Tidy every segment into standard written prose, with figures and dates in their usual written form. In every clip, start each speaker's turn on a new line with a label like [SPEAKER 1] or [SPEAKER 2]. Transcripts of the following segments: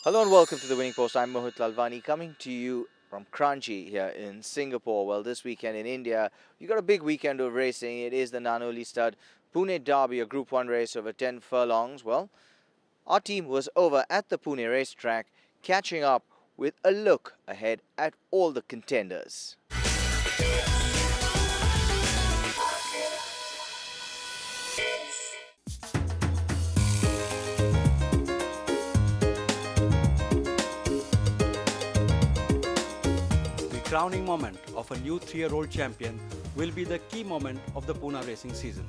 [SPEAKER 1] Hello and welcome to the Winning Post. I'm Mohit Lalwani coming to you from Kranji here in Singapore. Well, this weekend in India, you got a big weekend of racing. It is the Nanoli Stud Pune Derby, a Group 1 race over 10 furlongs. Well, our team was over at the Pune racetrack catching up with a look ahead at all the contenders.
[SPEAKER 2] The crowning moment of a new 3-year-old champion will be the key moment of the Pune racing season.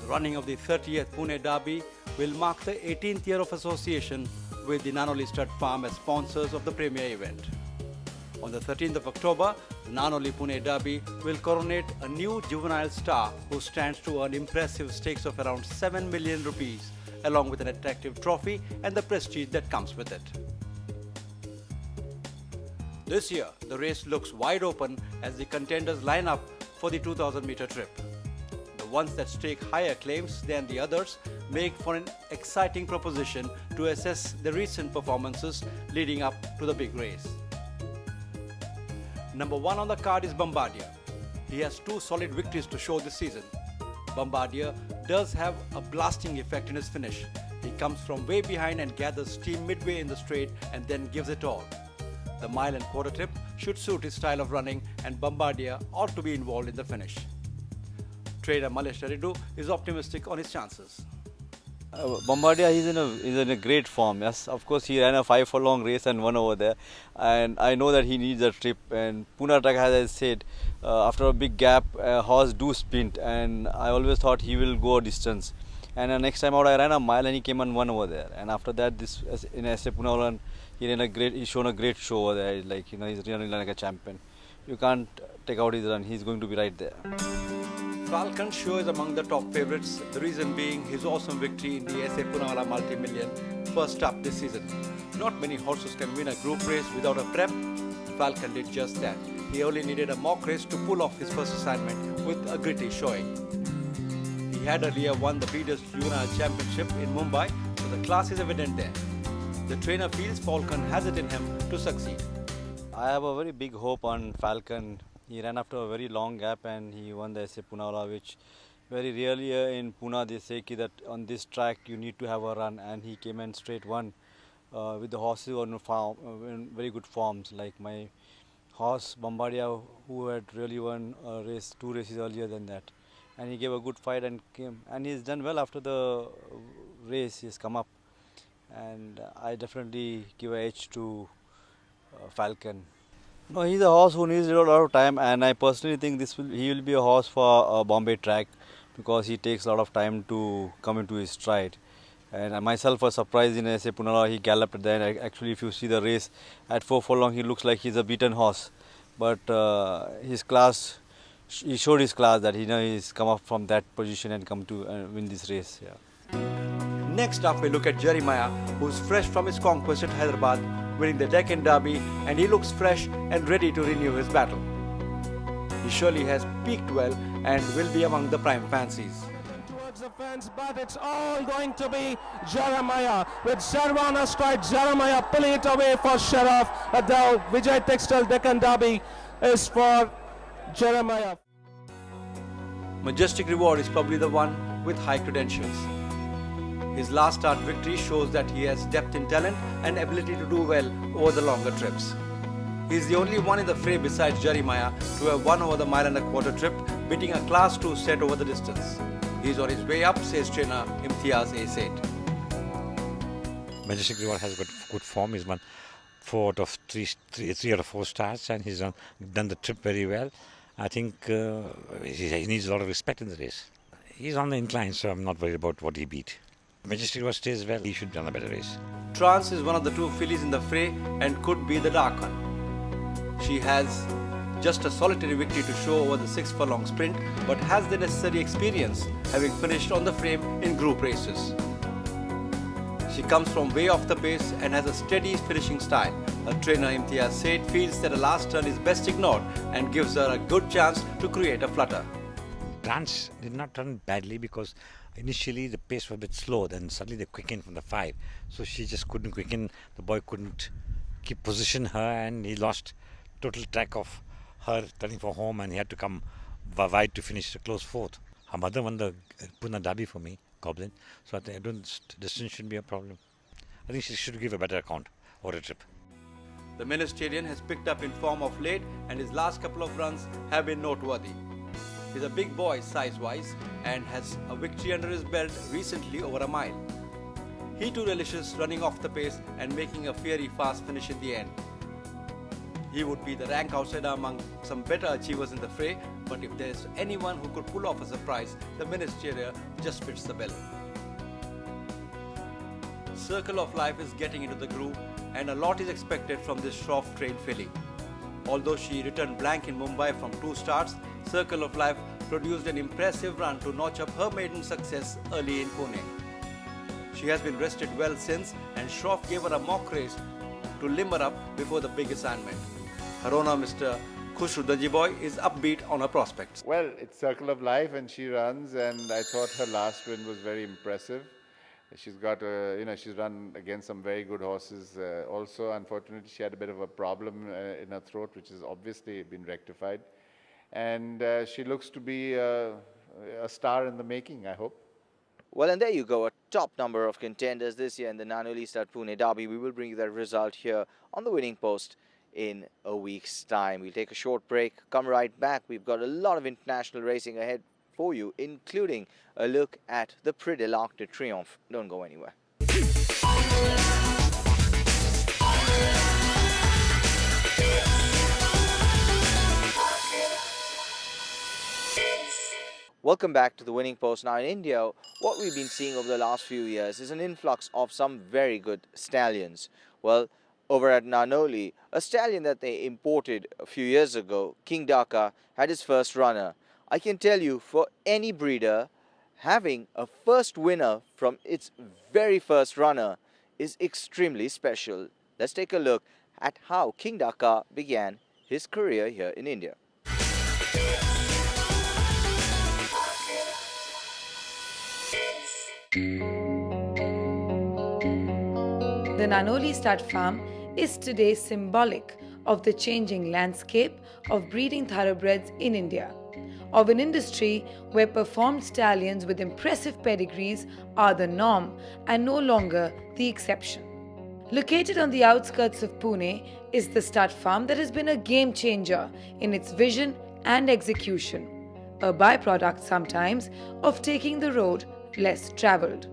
[SPEAKER 2] The running of the 30th Pune Derby will mark the 18th year of association with the Nanoli Stud Farm as sponsors of the premier event. On the 13th of October, the Nanoli Pune Derby will coronate a new juvenile star who stands to earn impressive stakes of around 7 million rupees, along with an attractive trophy and the prestige that comes with it. This year, the race looks wide open as the contenders line up for the 2000-meter trip. The ones that stake higher claims than the others make for an exciting proposition to assess the recent performances leading up to the big race. Number 1 on the card is Bombardier. He has 2 solid victories to show this season. Bombardier does have a blasting effect in his finish. He comes from way behind and gathers steam midway in the straight and then gives it all. The mile and quarter trip should suit his style of running, and Bombardier ought to be involved in the finish. Trader Malesh Daridu is optimistic on his chances.
[SPEAKER 3] Bombardier is in a great form. Yes, of course he ran a 5 furlong race and won over there, and I know that he needs a trip. And Pune track, as I said, after a big gap, horse do sprint, and I always thought he will go a distance. And next time out, I ran a mile and he came and won over there. And after that, this in SA Pune run, he's shown a great show over there. Like he's running like a champion. You can't take out his run. He's going to be right there.
[SPEAKER 2] Falcon Show is among the top favourites, the reason being his awesome victory in the SA Poonawalla multi-million first up this season. Not many horses can win a group race without a prep. Falcon did just that. He only needed a mock race to pull off his first assignment with a gritty showing. He had earlier won the Breeders' Juvenile Championship in Mumbai, so the class is evident there. The trainer feels Falcon has it in him to succeed.
[SPEAKER 3] I have a very big hope on Falcon. He ran after a very long gap and he won the SA Poonawalla, which very rarely in Pune they say that on this track you need to have a run, and he came and straight won with the horses on form, in very good forms, like my horse Bombardier, who had really won a race 2 races earlier than that, and he gave a good fight and came, and he's done well after the race. He's come up, and I definitely give an edge to Falcon. No, he's a horse who needs a lot of time, and I personally think he will be a horse for a Bombay track, because he takes a lot of time to come into his stride. And I myself was surprised in SA Poonawalla, he galloped there. And actually, if you see the race at 4 furlong, he looks like he's a beaten horse. But his class, he showed his class that he's come up from that position and come to win this race. Yeah.
[SPEAKER 2] Next up, we look at Jeremiah, who's fresh from his conquest at Hyderabad, winning the Deccan Derby, and he looks fresh and ready to renew his battle. He surely has peaked well and will be among the prime fancies.
[SPEAKER 4] Towards the fence, but it's all going to be Jeremiah. With Sharwan astride, Jeremiah pulling it away for Sharaf. The Vijay Textile Deccan Derby is for Jeremiah.
[SPEAKER 2] Majestic Reward is probably the one with high credentials. His last start victory shows that he has depth in talent and ability to do well over the longer trips. He is the only one in the fray besides Jeremiah to have won over the mile and a quarter trip, beating a Class 2 set over the distance. He is on his way up, says trainer Imtiaz A. Seth.
[SPEAKER 5] Majestic Reward has got good form. He's won 4 out of 3 or 4 starts, and he's done the trip very well. I think he needs a lot of respect in the race. He's on the incline, so I'm not worried about what he beat. Majestic Reward stays well, he should run a better race.
[SPEAKER 2] Trance is one of the 2 fillies in the fray and could be the dark one. She has just a solitary victory to show over the 6 furlong sprint, but has the necessary experience, having finished on the frame in group races. She comes from way off the pace and has a steady finishing style. Her trainer Imtiaz Seth feels that a last turn is best ignored and gives her a good chance to create a flutter.
[SPEAKER 5] Trance did not run badly because initially the pace was a bit slow, then suddenly they quickened from the 5. So she just couldn't quicken, the boy couldn't keep position her, and he lost total track of her turning for home, and he had to come wide to finish the close 4th. Her mother won the Pune Derby for me, Goblin, so I think distance shouldn't be a problem. I think she should give a better account or a trip.
[SPEAKER 2] The Ministerian has picked up in form of late, and his last couple of runs have been noteworthy. He's a big boy size-wise and has a victory under his belt recently over a mile. He too relishes running off the pace and making a fiery fast finish in the end. He would be the rank outsider among some better achievers in the fray, but if there's anyone who could pull off a surprise, the Ministerial just fits the bill. Circle of Life is getting into the groove, and a lot is expected from this Triomphe-trained filly. Although she returned blank in Mumbai from 2 starts, Circle of Life produced an impressive run to notch up her maiden success early in Pune. She has been rested well since, and Triomphe gave her a mock race to limber up before the big assignment. Her owner, Mr. Khushru Boy, is upbeat on her prospects.
[SPEAKER 6] Well, it's Circle of Life and she runs, and I thought her last win was very impressive. She's got, she's run against some very good horses. Also, unfortunately, she had a bit of a problem in her throat, which has obviously been rectified. And she looks to be a star in the making, I hope.
[SPEAKER 1] Well, and there you go, a top number of contenders this year in the Nanoli Stud Pune Derby. We will bring you that result here on the winning post in a week's time. We'll take a short break, come right back. We've got a lot of international racing ahead for you, including a look at the Prix de l'Arc de Triomphe. Don't go anywhere. Welcome back to the winning post. Now in India, what we've been seeing over the last few years is an influx of some very good stallions. Well, over at Nanoli, a stallion that they imported a few years ago, Kingda Ka, had his first runner. I can tell you, for any breeder, having a first winner from its very first runner is extremely special. Let's take a look at how Kingda Ka began his career here in India.
[SPEAKER 7] The Nanoli Stud Farm is today symbolic of the changing landscape of breeding thoroughbreds in India, of an industry where performed stallions with impressive pedigrees are the norm and no longer the exception. Located on the outskirts of Pune is the stud farm that has been a game changer in its vision and execution, a byproduct sometimes of taking the road less travelled.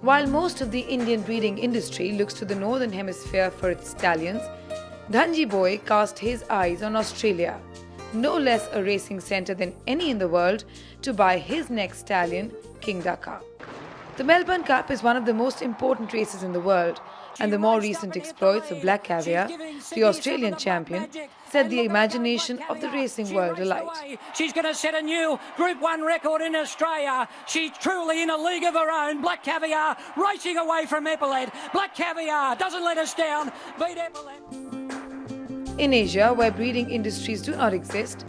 [SPEAKER 7] While most of the Indian breeding industry looks to the Northern Hemisphere for its stallions, Dhanji Boy cast his eyes on Australia, no less a racing centre than any in the world, to buy his next stallion, Kingda Ka. The Melbourne Cup is one of the most important races in the world, and the more recent exploits of Black Caviar, the Australian champion, set the imagination of the racing world alight.
[SPEAKER 8] She's going to set a new Group 1 record in Australia. She's truly in a league of her own. Black Caviar racing away from Epaulet. Black Caviar doesn't let us down. Beat Epaulet.
[SPEAKER 7] In Asia, where breeding industries do not exist,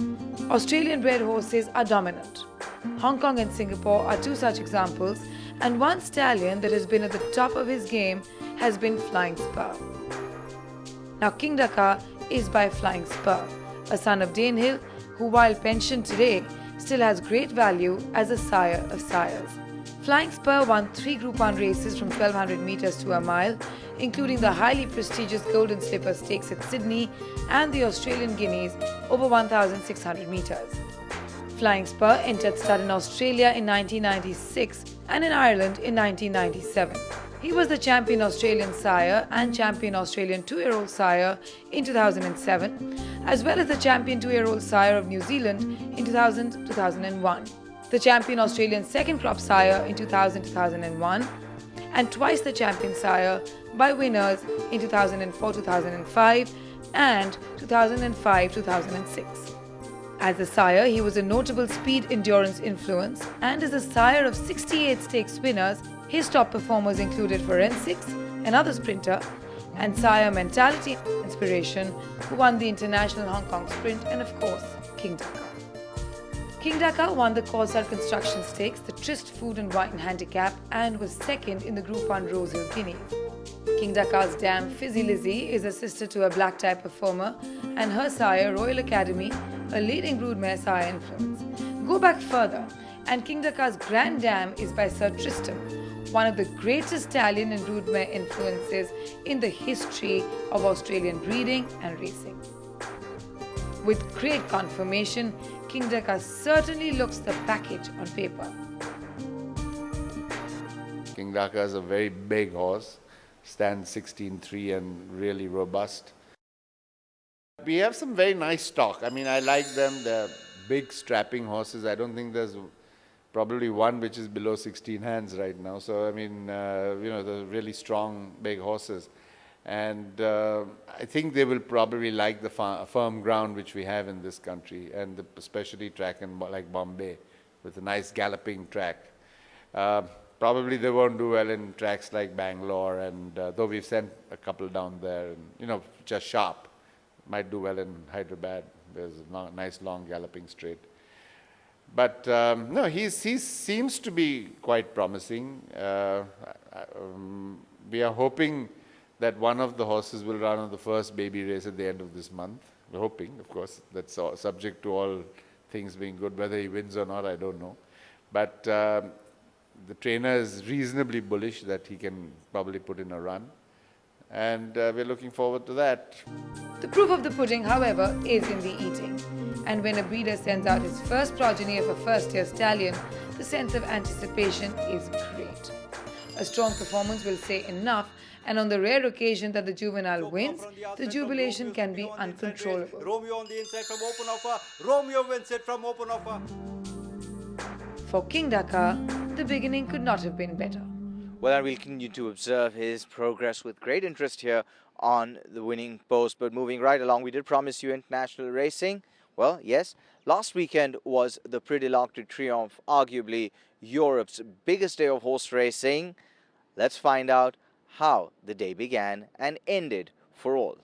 [SPEAKER 7] Australian bred horses are dominant. Hong Kong and Singapore are 2 such examples, and one stallion that has been at the top of his game has been Flying Spur. Now, Kingda Ka is by Flying Spur, a son of Danehill, who while pensioned today, still has great value as a sire of sires. Flying Spur won 3 Group 1 races from 1200 metres to a mile, including the highly prestigious Golden Slipper Stakes at Sydney and the Australian Guineas over 1600 metres. Flying Spur entered stud in Australia in 1996 and in Ireland in 1997. He was the champion Australian sire and champion Australian 2-year-old sire in 2007, as well as the champion 2-year-old sire of New Zealand in 2000-2001, the champion Australian second crop sire in 2000-2001, and twice the champion sire by winners in 2004-2005 and 2005-2006. As a sire, he was a notable speed endurance influence, and as a sire of 68 stakes winners, his top performers included Forensics, another sprinter, and sire Mentality Inspiration, who won the International Hong Kong Sprint, and of course, Kingda Ka. Kingda Ka won the Corsar Construction Stakes, the Tryst Food and Wine Handicap and was second in the Group 1 Rose Hill Guineas. Kingda Ka's dam Fizzy Lizzie is a sister to a black tie performer and her sire Royal Academy, a leading broodmare sire influence. Go back further and Kingda Ka's grand dam is by Sir Tristram, one of the greatest stallion and broodmare influences in the history of Australian breeding and racing. With great confirmation, Kingda Ka certainly looks the package on paper.
[SPEAKER 6] Kingda Ka is a very big horse, stands 16.3 and really robust. We have some very nice stock. I mean, I like them. They're big strapping horses. I don't think there's probably one which is below 16 hands right now. So, I mean, they're really strong, big horses. And I think they will probably like the firm ground which we have in this country, and the especially track like Bombay with a nice galloping track. Probably they won't do well in tracks like Bangalore, and though we've sent a couple down there, and just sharp. Might do well in Hyderabad. There's a nice long galloping straight. But no, he seems to be quite promising. We are hoping that one of the horses will run on the first baby race at the end of this month. We're hoping, of course. That's subject to all things being good. Whether he wins or not, I don't know. But the trainer is reasonably bullish that he can probably put in a run. And we're looking forward to that.
[SPEAKER 7] The proof of the pudding, however, is in the eating. And when a breeder sends out his first progeny of a first-year stallion, the sense of anticipation is great. A strong performance will say enough, and on the rare occasion that the juvenile wins, the jubilation can be uncontrollable.
[SPEAKER 2] Romeo on the inside from open offer. Romeo wins it from open offer.
[SPEAKER 7] For Kingda Ka, the beginning could not have been better.
[SPEAKER 1] Well, and we'll continue to observe his progress with great interest here on the winning post. But moving right along, we did promise you international racing. Well, yes, last weekend was the Prix de Triomphe, arguably Europe's biggest day of horse racing. Let's find out how the day began and ended for all.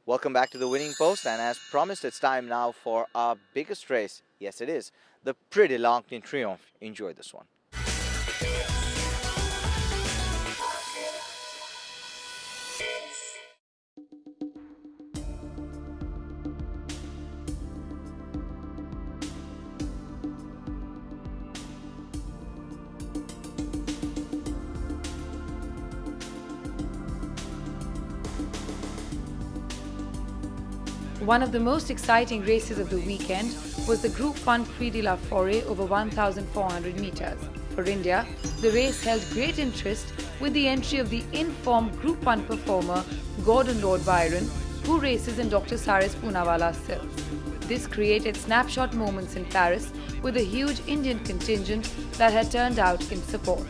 [SPEAKER 1] Welcome back to the winning post, and as promised, it's time now for our biggest race. Yes, it is the Prix de Triomphe. Enjoy this one.
[SPEAKER 7] One of the most exciting races of the weekend was the Group 1 Prix de la Forêt over 1,400 meters. For India, the race held great interest with the entry of the in-form Group 1 performer Gordon Lord Byron, who races in Dr. Saris Poonawala's silks. This created snapshot moments in Paris with a huge Indian contingent that had turned out in support.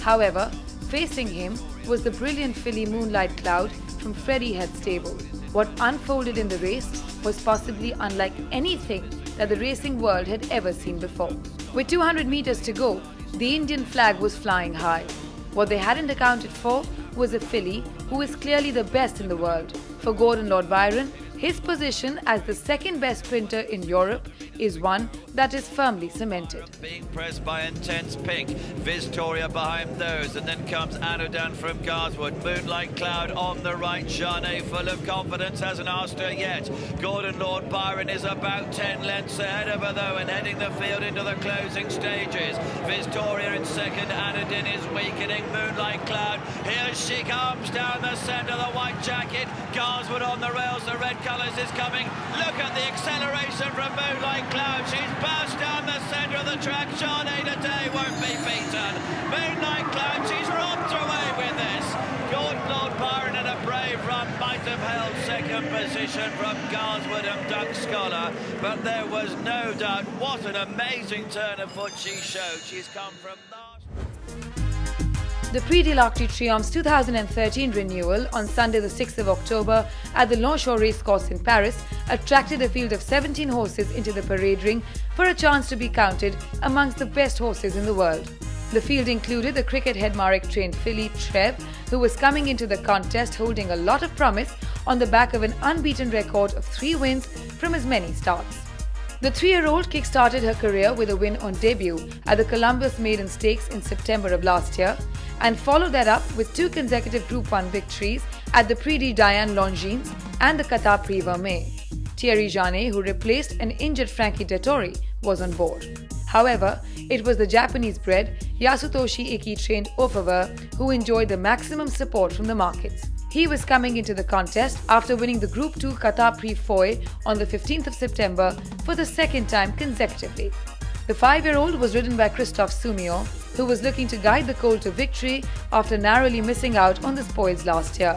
[SPEAKER 7] However, facing him was the brilliant filly Moonlight Cloud from Freddie Head stable. What unfolded in the race was possibly unlike anything that the racing world had ever seen before. With 200 meters to go, the Indian flag was flying high. What they hadn't accounted for was a filly who is clearly the best in the world. For Gordon Lord Byron, his position as the second best sprinter in Europe is one that is firmly cemented.
[SPEAKER 9] Being pressed by Intense Pink, Victoria behind those, and then comes Anodan from Garswood. Moonlight Cloud on the right, Jeanne full of confidence, hasn't asked her yet. Gordon Lord Byron is about 10 lengths ahead of her though, and heading the field into the closing stages. Victoria in second, Anodan is weakening. Moonlight Cloud, here she comes down the centre, the white jacket. Garswood on the rails, the red colours is coming. Look at the acceleration from Moonlight Cloud. She's burst down the centre of the track. Jeanne today won't be beaten. Moonlight Cloud, she's romped away with this. Gordon Lord Byron in a brave run might have held second position from Garswood and Doug Scholar, but there was no doubt what an amazing turn of foot she showed. She's come from last.
[SPEAKER 7] The Prix de Triomph's 2013 renewal on Sunday the 6th of October at the Longchamp Racecourse in Paris attracted a field of 17 horses into the parade ring for a chance to be counted amongst the best horses in the world. The field included the cricket Hedmark-trained filly Trev, who was coming into the contest holding a lot of promise on the back of an unbeaten record of 3 wins from his many starts. The 3-year-old kick-started her career with a win on debut at the Columbus Maiden Stakes in September of last year and followed that up with 2 consecutive Group 1 victories at the Prix de Diane Longines and the Qatar Prix Vermeil. Thierry Janet, who replaced an injured Frankie Dettori, was on board. However, it was the Japanese-bred Yasutoshi Iki-trained Ofava who enjoyed the maximum support from the markets. He was coming into the contest after winning the Group 2 Qatar Prix Foy on the 15th of September for the second time consecutively. The 5-year-old was ridden by Christophe Soumillon, who was looking to guide the colt to victory after narrowly missing out on the spoils last year.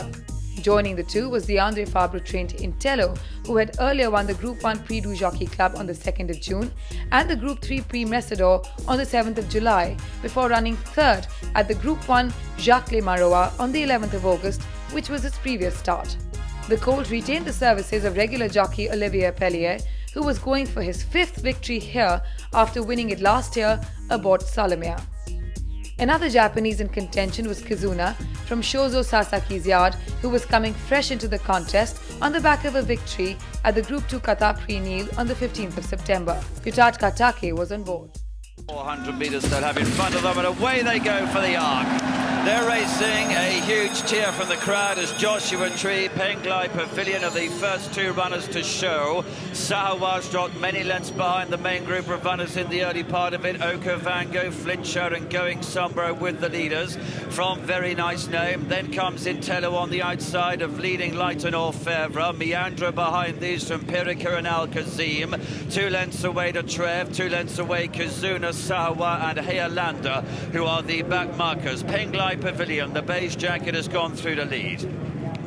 [SPEAKER 7] Joining the two was the Andre Fabre-trained Intello, who had earlier won the Group 1 Prix du Jockey Club on the 2nd of June and the Group 3 Prix Messidor on the 7th of July, before running third at the Group 1 Jacques Le Marois on the 11th of August, which was his previous start. The colt retained the services of regular jockey Olivier Pellier, who was going for his 5th victory here after winning it last year aboard Salomia. Another Japanese in contention was Kizuna from Shozo Sasaki's yard, who was coming fresh into the contest on the back of a victory at the Group 2 Qatar Prix Nil on the 15th of September. Yutat Katake was on board.
[SPEAKER 9] 400 metres they'll have in front of them, and away they go for the arc. They're racing. A huge cheer from the crowd as Joshua Tree, Penglai Pavilion are the first 2 runners to show. Sahawa's dropped many lengths behind the main group of runners in the early part of it. Okavango, Flincher and Going Somewhere with the leaders from Very Nice Name. Then comes Intello on the outside of Leading Light and Orfevre. Meandra behind these from Perica and Al Kazim. 2 lengths away to Trev, 2 lengths away Kazuna, Sahawa and Healanda, who are the back markers. Penglai Pavilion, the beige jacket has gone through the lead.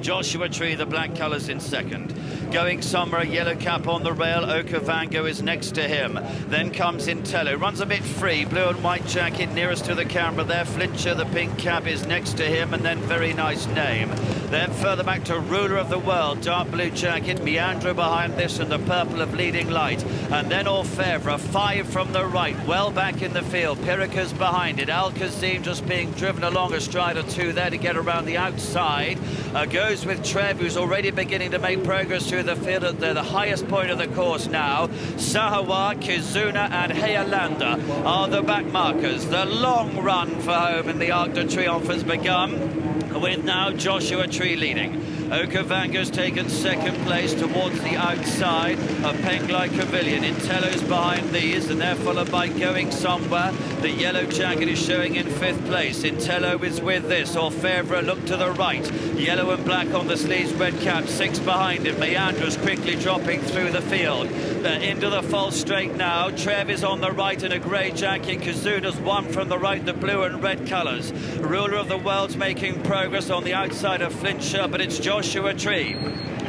[SPEAKER 9] Joshua Tree, the black colours in second. Going Somewhere, yellow cap on the rail. Okavango is next to him. Then comes Intello, runs a bit free. Blue and white jacket nearest to the camera there. Flincher, the pink cap, is next to him, and then Very Nice Name. Then further back to Ruler of the World, dark blue jacket. Meandro behind this and the purple of Leading Light. And then Orfevre, 5 from the right, well back in the field. Perica's behind it. Al Kazim just being driven along astride of 2 there to get around the outside. Goes with Trev, who's already beginning to make progress through the field at the highest point of the course now. Sahawa, Kizuna and Healanda are the back markers. The long run for home in the Arc de Triomphe has begun, with now Joshua Tree leading. Okavango's taken second place towards the outside of Penglai Pavilion. Intello's behind these, and they're followed by Going Somewhere. The yellow jacket is showing in 5th place. Intello is with this. Orfevre look to the right. Yellow and black on the sleeves, red cap, 6 behind him. Meandra's quickly dropping through the field. They're into the false straight now. Trev is on the right in a grey jacket. Kazuna's 1 from the right, the blue and red colours. Ruler of the World's making progress on the outside of Flincher, but it's Joshua Tree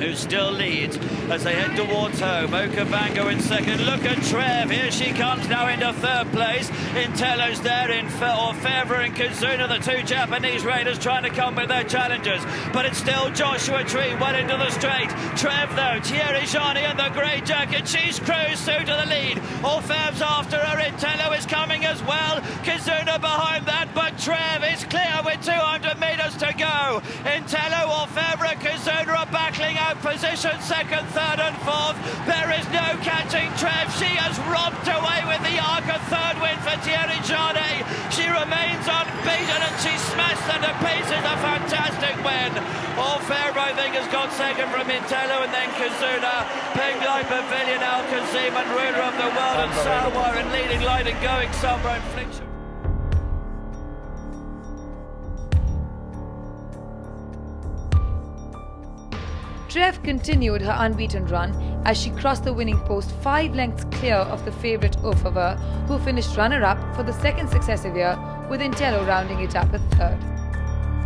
[SPEAKER 9] who still leads as they head towards home. Okavango in second. Look at Trev. Here she comes now into 3rd place. Intello's there in Orfevre and Kazuna, the 2 Japanese raiders trying to come with their challengers. But it's still Joshua Tree well into the straight. Trev though, Thierry Janet in the grey jacket. She's cruised through to the lead. Orfevre's after her. Intello is coming as well. Kazuna behind that, but Trev is clear with 200 metres to go. Intello, Orfevre, Kazuna are battling out position 2nd, 3rd and 4th. There is no catching Trev. She has romped away with the arc. A 3rd win for Thierry Janet. She remains unbeaten and she smashed the pieces. A fantastic win. Orfevre, I think, has got second from Intello, and then Kazuna, Penglai Pavilion, Al Kazim and Ruler of the World and Sawa and Leading Light and Going Somewhere and Flincher.
[SPEAKER 7] Trev continued her unbeaten run as she crossed the winning post 5 lengths clear of the favourite Ofava, who finished runner-up for the 2nd successive year, with Intello rounding it up at 3rd.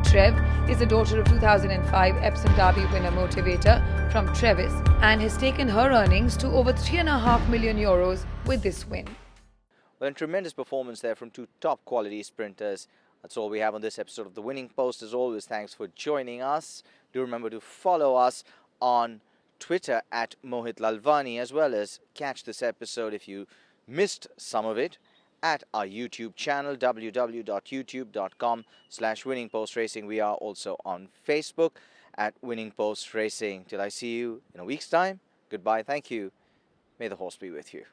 [SPEAKER 7] Trev is the daughter of 2005 Epsom Derby winner Motivator from Trevis and has taken her earnings to over €3.5 million with this win.
[SPEAKER 1] Well, a tremendous performance there from 2 top quality sprinters. That's all we have on this episode of The Winning Post. As always, thanks for joining us. Do remember to follow us on Twitter at Mohit Lalvani, as well as catch this episode if you missed some of it at our YouTube channel, www.youtube.com/winningpostracing. We are also on Facebook at Winning Post Racing. Till I see you in a week's time, goodbye, thank you. May the horse be with you.